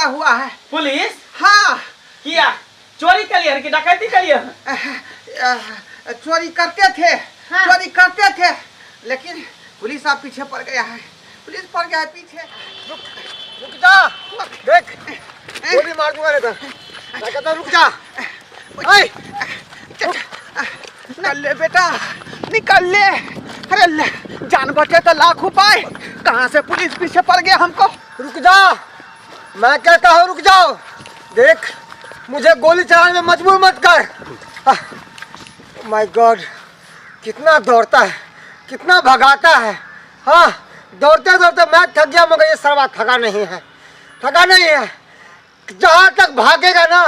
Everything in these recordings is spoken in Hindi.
हुआ है। पुलिस? हाँ। किया चोरी के लिए कि डकैती के लिए? चोरी करते थे। हाँ। चोरी करते थे लेकिन पुलिस आप पीछे पड़ गया है। पुलिस पड़ गया है पीछे। रुक जा, देख गोली मार दूंगा नहीं तो। मैं कहता रुक जा। निकल ले बेटा, निकल ले। अरे ले, जान बचे तो लाख उपाय। कहाँ से पुलिस पीछे पड़ गया हमको। रुक जा, मैं कहता हूँ रुक जाओ। देख मुझे गोली चलाने में मजबूर मत कर। माय गॉड, कितना दौड़ता है, कितना भगाता है। हाँ, दौड़ते दौड़ते मैं थक गया मगर ये सरवा थका नहीं है, थका नहीं है। जहाँ तक भागेगा ना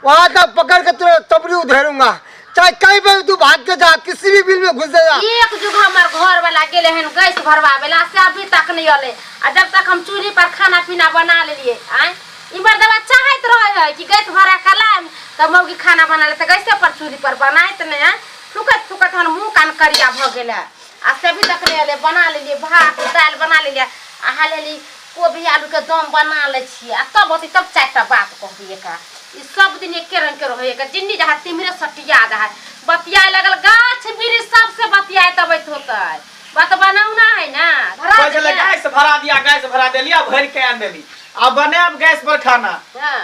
वहाँ तक पकड़ के तुझे तबरी उधेरूंगा, चाहे कहीं पे तू भाग के जा, किसी भी बिल में घुस जा। एक जुग हमार घर वाला गेले हन गैस भरवावेला से अभी तक नहीं आले। आ जब तक हम चूल्ही पर खाना पीना बना लेलिए आए ई बार दवा चाहत रहे है कि गैस भरा कलाम तब मौगी खाना बना ले त गैसे पर चूल्ही पर बनाइत नहीं है। फुकत फुकत हम मुंह कान करिया भ गेला। आ से अभी तक नहीं आले। बना लेलिए भात दाल बना लेलिए, आ लेली कोबी आलू के दम बना ले छी। आ तब होती तब चारटा बात कहबिए का। ई सब दिन एके रंग के रहे का। जिन्नी जहाँ तिमरे सटिया रहा बतियाए लगल गाछ बिरी सबसे बतियाए तब होता है। बात बनाऊना है ना। गैस भरा दिया, गैस भरा दिया, भर के आन देली। अब बने अब गैस पर खाना।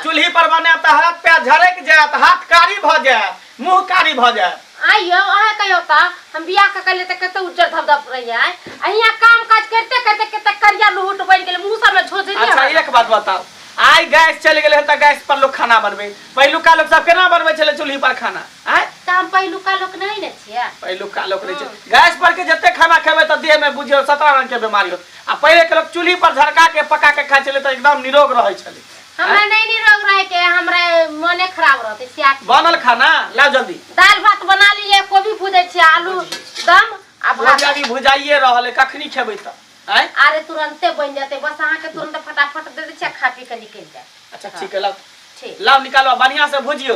चूल्ही पर बने तो हाथ पे झड़क जाए, हाथ कारी भ जाए, मुंह कारी भ जाए। आइयो आहे कहियो ता हम बियाह के कले त कते उज्जर धबधब रही है। अहिया काम काज करते करते कते करिया लूट बन गेले मुंह सब में झोझरी। अच्छा एक बात बताओ, आई गैस चल गेले त गैस पर लोग खाना बनबे। पहिलुका लोग सब केना बनबे छले चूल्ही पर खाना? आय त हम पहिलुका लोग नहीं न छिया। पहिलुका लोग नहीं छै। गैस पर के जते खाना खेबे त देह में बुझियो 17 रंग के बीमारी हो। आ पहिले के लोग चूल्ही पर झरका के पका के खाइ छले त एकदम निरोग रहे छले। हमरा नहीं निरोग रहे के, हमरा मने खराब रहते सिया। बनल खाना ला जल्दी। दाल भात बना लिए, कोबी भुजे छी, आलू दम आ भात भुजाइए रहले कखनी खेबे त? अरे तुरंते बन जाते, बस अहाँ के तुरंत फटाफट दे दे खा पी के निकल जाए। अच्छा ठीक है, लाओ ठीक लाओ निकालो, बढ़िया से भुजियो।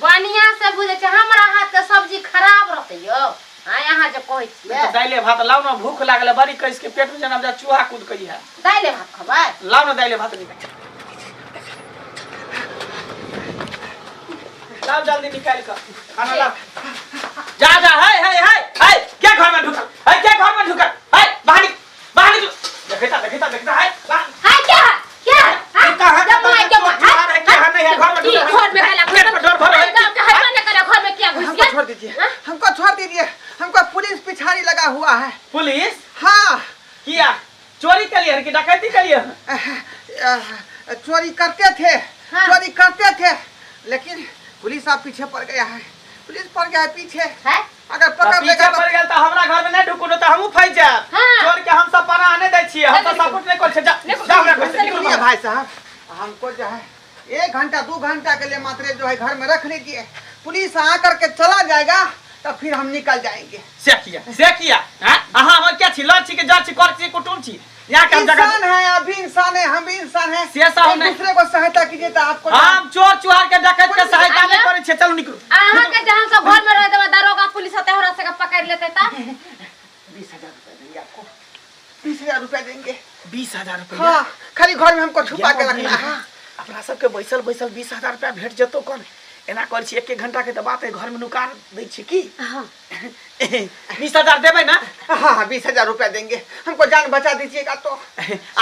बढ़िया से भुजे छ। हमरा हाथ के सब्जी खराब रहते यो। हां यहाँ जे कहै छियै तो दाइले भात लाओ ना, भूख लागले बड़ी कइस के पेट में जना जा चूहा कूद कई है। दाइले भात खबै? लाओ ना दाइले भात निकाल, लाओ जल्दी निकाल के खाना लाओ। जा जा, है क्या घर में ढुकल है? क्या घर में ढुकल है? बाहर बाहर देखता देखता देखता है क्या कहां का है? क्या है नहीं है घर में ढुकल? घर में कैला पेट पर डर भर है। मने करे घर में क्या घुस गया? छोड़ दीजिए, हमको छोड़ दीजिए। हमको पुलिस पिछाड़ी लगा हुआ है। पुलिस? हाँ। किया चोरी के लिए कि डकैती के लिए? चोरी करते थे। हाँ। चोरी करते थे लेकिन पुलिस आप पीछे पड़ गया है। पुलिस पड़ गया है पीछे है? अगर पकड़ लेगा पड़ गेल त हमरा घर में नहीं ढुकू न त हमहु फंस जाब। चोर के हम सब पना आने दै छियै, हम तो सपोर्ट नहीं कर छै। जा हमरा घर से निकलो भाई साहब। हमको जो है 1 घंटा 2 घंटा के लिए मात्र जो है घर में रख लीजिए। पुलिस आकर के चला जाएगा तब फिर हम निकल जाएंगे। से किया हां अहां हमर क्या छी? लड़ छी के जड़ छी, कर छी, कुटुम छी? यहाँ का जगह इंसान है, आप भी इंसान है, हम भी इंसान है। दूसरे को सहायता कीजिए तो आपको। हम चोर चुहार के डकैत के सहायता नहीं करे छे। चलो निकलो। अहां के जहां सब घर में रह देबा दरोगा पुलिस आते हमरा से पकड़ लेते त 20,000 रुपए देंगे आपको। 20,000 रुपए देंगे। 20,000 रुपए? हाँ, खाली घर में हमको छुपा के रखना है। अपना सबके बैसल 20,000 रुपया भेट जतो कौन? एना कर छी 1 घंटा के त बात है, घर में नुकार दै छी की? हां 20,000 देबै ना? हां 20,000 रुपया देंगे। हमको जान बचा दीजिएगा तो।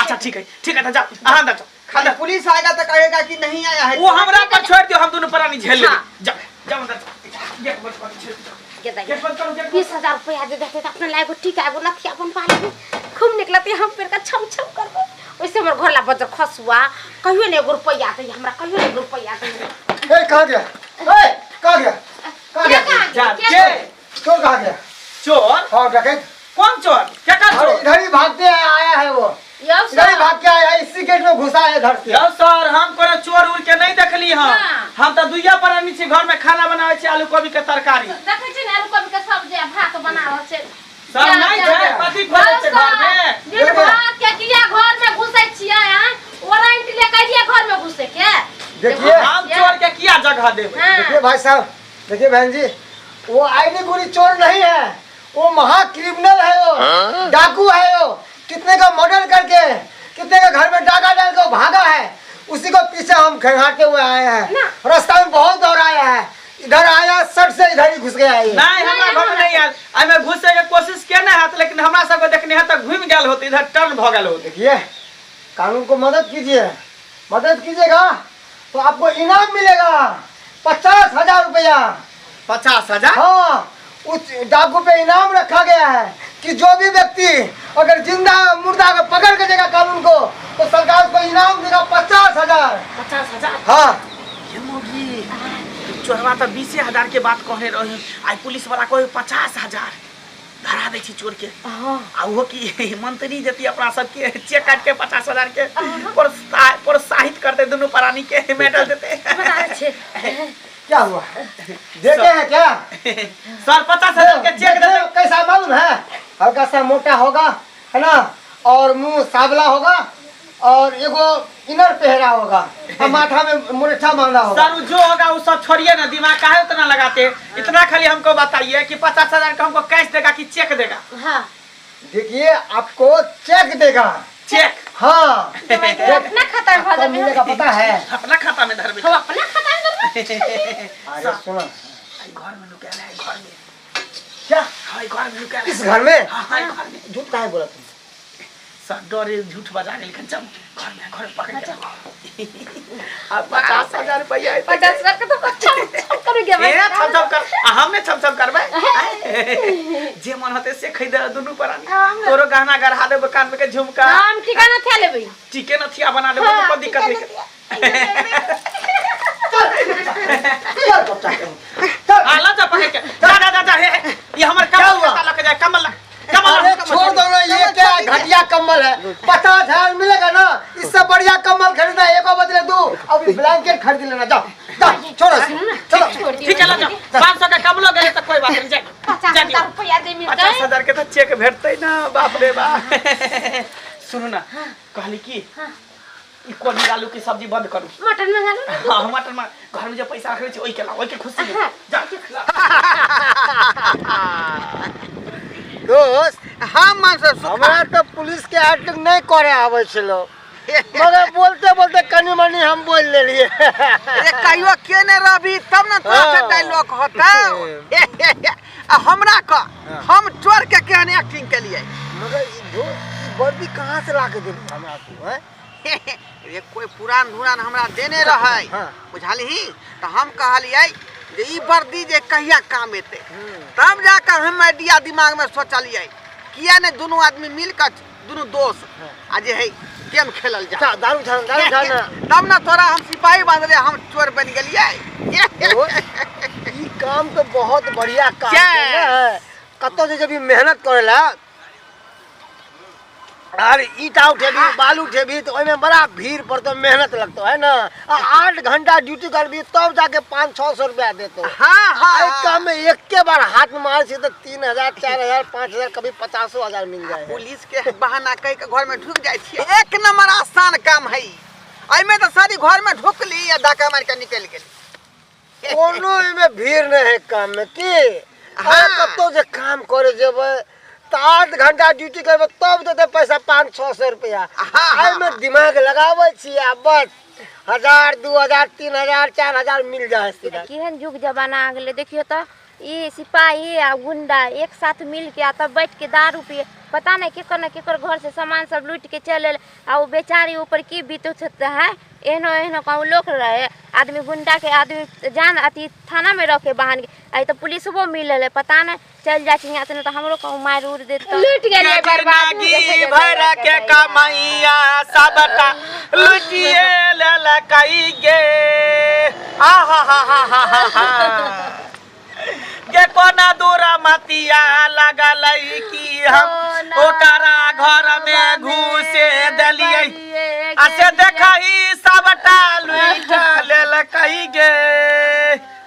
अच्छा ठीक है तो जाओ अंदर जाओ। खाली पुलिस आएगा तो कहेगा कि नहीं आया है। वो हमरा पर छोड़ दियो, हम दोनों प्राणी झेल लेंगे। जाओ अंदर गेट बंद कर। गेट बंद करो। 20,000 रुपया दे देते अपने लायक ठीक है। वो नथी अपन पाले खूब निकलते हम पेड़ का छम छम करबो। वैसे हमर घर ला बजर खसुआ कहियो ने 1 रुपया दे हमरा, कहियो ने 1 रुपया दे। ए कहां गया? ए कहां गया? जा के चोर कहां गया? चोर? हां डकैत। कौन चोर? क्या कर चोर? इधर ही भागते आया है वो। इधर ही भाग के आया है, इसी गेट में घुसा है इधर से। यो सर हम कोनो चोर उड़ के नहीं देखली हम तो दुइया पर नीचे घर में खाना बनावे छी, आलू गोभी के तरकारी। देखे छी ने आलू गोभी के सब्जी भात बनावल छै। सब नहीं है पति खोले छै घर में। दिन भात के किया घर में घुसे छिया हैं? वारंट ले कहिए घर में घुसे के? देखिए हम चोर के किया जगह देबे? देखिए भाई साहब, देखिए बहन जी, वो आईने गुरी चोर नहीं है, वो महा क्रिमिनल है, वो डाकू है। वो कितने का मर्डर करके कितने का घर में डाका डाल के भागा है। उसी को पीछे हम खंगाटे हुए आए हैं। रास्ता में बहुत दौड़ाया है, इधर आया सट से इधर ही घुस गया है। नहीं हमरा घर में नहीं आयल, एमे घुसे के कोशिश केने है लेकिन हमरा सब को देखने है तक घूम गेल होते, इधर टर्न भ गेल होते। देखिए कानून को मदद कीजिए, मदद कीजिएगा तो आपको इनाम मिलेगा 50,000 रुपया। 50,000? हाँ, उस डाकू पे इनाम रखा गया है कि जो भी व्यक्ति अगर जिंदा मुर्दा को पकड़ के देगा कानून को तो सरकार को इनाम देगा 50,000। 50,000? हाँ। ये मोगी चोरवा तो 20,000 के बात कहने रहे, आई पुलिस वाला को 50,000 धरा दे छी चोर के। आ वो की मंत्री जति अपना सबके चेक काट के 50,000 के प्रोत्साहित करते, दोनों प्राणी के मेडल देते। क्या हुआ, देखे हैं क्या? सर 50,000 के चेक देते। कैसा मालूम है? हल्का सा मोटा होगा है ना, और मुंह सावला होगा और एगो इनर पहरा होगा और माथा में मुरेठा बांधा होगा। सर जो होगा वो सब छोड़िए ना, दिमाग काहे उतना लगाते? इतना खाली हमको बताइए कि 50,000 का हमको कैश देगा कि चेक देगा? हाँ। देखिए आपको चेक देगा। चेक? हाँ। अपना खाता में भर मिलने का पता है? अपना खाता में धर। हम अपना खाता में धर। अरे सुनो, घर में लुका है, घर में। क्या? हां घर में लुका है। इस घर में? हां घर में। झूठ काहे बोला तुम? सर डरे झूठ बजा के लेकिन जब घर में पकड़ के अब 50,000 रुपया 50,000 का तो छम करेंगे भाई। ए छम कर, हमने छम करबे। जे मन होते से खरीद दोनों प्राणी। तोरो गहना गढ़ा देब, कान में के झुमका। हम ठिकाना थे लेबे, चिकन अथिया बना देब, कोई दिक्कत नहीं। आला जा पकड़ के जा ये हमर कमल पता लग जाए। कमल अरे छोड़ दो ना, ये क्या घटिया कम्बल है? 50,000 मिलेगा ना, इससे बढ़िया कम्बल खरीदना, एक बदले दो। अभी ब्लैंकेट खरीद लेना, जाओ छोड़ो चलो। ठीक है ला जाओ, 500 का कमलो गए तो कोई बात नहीं। जाए 50,000 रुपया दे मिलता है। 50,000 के तो चेक भेटते ना, बाप रे बाप। सुनो ना, कहली की ई कोली आलू की सब्जी बंद करू, मटन मंगा लो। हां मटन में घर में जो पैसा रखे छी ओई के ला, ओई के खुशी में जा। दोस्त हाँ मास्टर, हमरा तो पुलिस के एक्टिंग नहीं करे आवे छलो, मगर बोलते बोलते कनी मनी हम बोल ले लिए। अरे कहियो के ने रवि तब ना तोरा से डायलॉग होता। हमरा का हम चोर के केहन एक्टिंग के लिए। मगर दोस्त वर्दी कहां से लाके दे हमरा को है? ये कोई पुरान धुरान हमरा देने रहे, बुझाली तो हम कहलिए जे ई वर्दी जे कहिया काम एते, तब जाकर हम आइडिया दिमाग में सोचलिए किया ने दोनों आदमी मिलकर दोनों दोस्त आज है गेम खेलल जा। दारू छाना तब ना तोरा हम सिपाही बन रहे, हम चोर बन गेलिए। ई काम तो बहुत बढ़िया काम है ना, कतो से जब मेहनत करेला और ईटा उठेबी बालू उठेबी तो ओमे बड़ा भीड़ पड़तो, मेहनत लगतो है ना। 8 घंटा ड्यूटी करबी तब जाके 500-600 रुपया देतो। हाँ एक काम में एक के बार हाथ में मार से तो 3,000 4,000 5,000 कभी 50,000 मिल जाए। पुलिस के बहाना कह के घर में ढुक जाए छिए, एक नंबर आसान काम है। एमे तो सारी घर में ढुक ली या डाका मार के निकल गेली। कोनो में भीड़ नहीं है काम में की। हाँ कतो जे काम करे जेबे तो 8 घंटा ड्यूटी करबे तब देते पैसा 500-600 रुपया। आई में दिमाग लगावे छी आ बस 1,000 2,000 3,000 4,000 मिल जाए सीधा। केहन युग जमाना आ गेले, देखियो तो ये सिपाही आ गुंडा एक साथ मिल के आ तब बैठ के दारू पिए, पता नहीं केकर घर से सामान सब लूट के चले आ वो बेचारी ऊपर की बीतत है। एहनो कहूँ लोग रहे आदमी गुंडा के आदमी जान अति थाना में रखे बहान के आई तो पुलिस वो मिले, पता नहीं चल जाए यहाँ से तो हमरो कहूँ मार उड़ देता। लूट गए बर्बाद भर के कमाइया सबटा लुटिए ललकाई गे। गे कोना दूरा मतिया लगल की हम ओकरा घर में घुसे दलिए, असे देखही सबटा लुट ललकाई गे।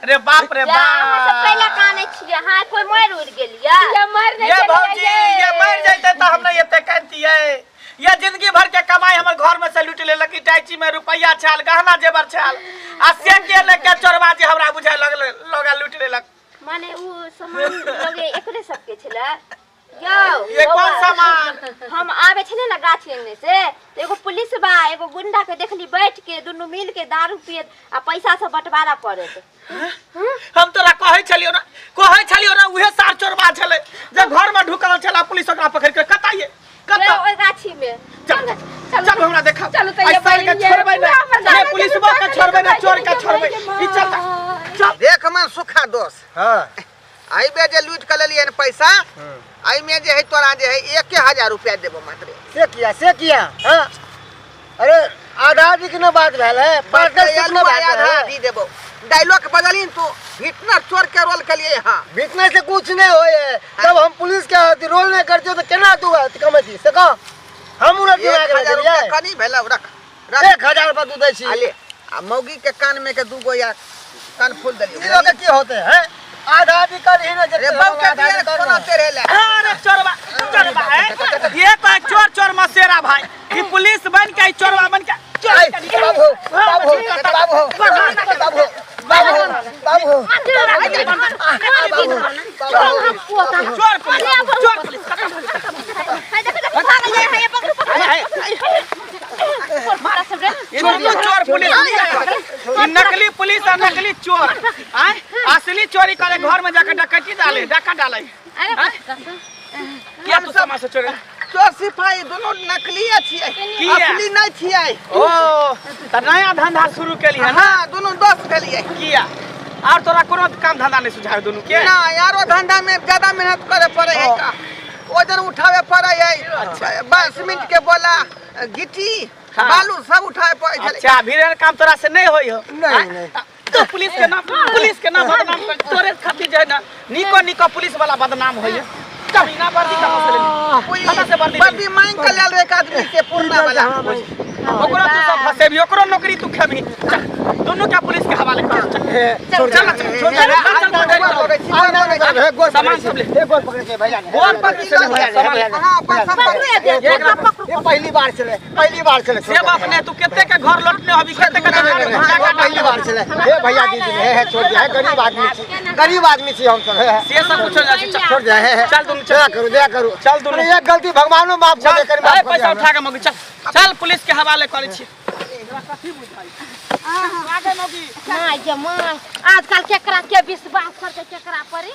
रे बाप रे बाप, पहला काने छिए हां कोई मार उड़ गेलिया। ये भौजी ये मर जाते तो हमने ये कहती है ये जिंदगी भर के कमाई हमर घर में से लूट ले लकी, टाइची में रुपया छाल गहना जेवर छाल आ से के लेके चोरवा जे हमरा बुझाय लगल लोगा लूट ले लक। माने उ सामान लगे एकरे सबके छला ये कौन सामान? हम आवे छले ना गाछ लेने से तो एगो पुलिस बा एगो गुंडा के देखली बैठ के दोनों मिल के दारू पिए आ पैसा से बंटवारा करे हम तोरा कहै छलियो ना उहे सार चोरबा छले जे घर में ढुकल छला पुलिस ओकरा पकड़ के कताइए कता ओइ गाछी में चल हमरा देखा चलो तो ये के छोड़बै ना ये पुलिसवा के छोड़बै ना चोर के छोड़बै ई चल देख मन सुखा दोष हाँ आई बे जे लूट के लेलिए पैसा आई में जे है तोरा जे है 1000 रुपया देबो मात्र से किया हाँ अरे आधा आधी की ना बात भेल है आधा आधी देबो डायलॉग बदलिन तू विटनर चोर के रोल के लिए हां बीतने से कुछ नहीं होए जब हम पुलिस के रोल नहीं करते तो केना तू कमेटी से कह हम उन्हें दिया के 1000 रुपया कनी भेला रख 1000 रुपया तू दै छी आले आ मौगी के कान में के दूगो या कान फूल दलियो ई लोग के की होते हैं आधा आधी कर ही ना रे बाप के दिया कोना तेरे ले अरे चोरबा है ये तो चोर मसेरा भाई ई पुलिस बन के चोरबा बन के बाबू चोर पुलिस नकली पुलिस और नकली चोर असली चोरी करे घर में जाकर डकैती डाका डाले क्या तू समाज चोरे चोर सिपाही दोनों नकली छियै असली नहीं छियै ओ त नया धंधा शुरू केलिए ना हां दोनों दोस्त केलिए किया और तोरा कोनो काम धंधा नहीं सुझाव दोनों के ना यारो धंधा में ज्यादा मेहनत करे पड़े है का वजन उठावे पड़े है बस सीमेंट के बोला गिट्टी बालू सब उठावे पड़े है अच्छा भीड़ काम तोरा से नहीं होई हो नहीं तो पुलिस के नाम बदनाम कर तोरे खातिर जे है ना निको पुलिस वाला बदनाम होई है कमीना वर्दी का मसले वर्दी मांग के लेल एक आदमी के पूर्णा वाला ओकरो तू सब फसे भी ओकरो नौकरी तू खेबी दोनों का पुलिस के हवाले कर चल सामान सब ले गोल पकड़ के भैया गोल पकड़ के भैया हां अपन पहली बार चले से बाप ने तू केते के घर लौटने अभी केते के पहली बार चले हे भैया दीदी है छोड़ दिया है गरीब आदमी छी हम सब है से सब कुछ हो जाए छोड़ दिया है चल तुम दया करू चल दोनों ये गलती भगवानो माफ कर दे कर अरे पैसा उठा के मगी चल पुलिस के हवाले करे छी माय आजकल केकरा के विश्वास करके केकरा पर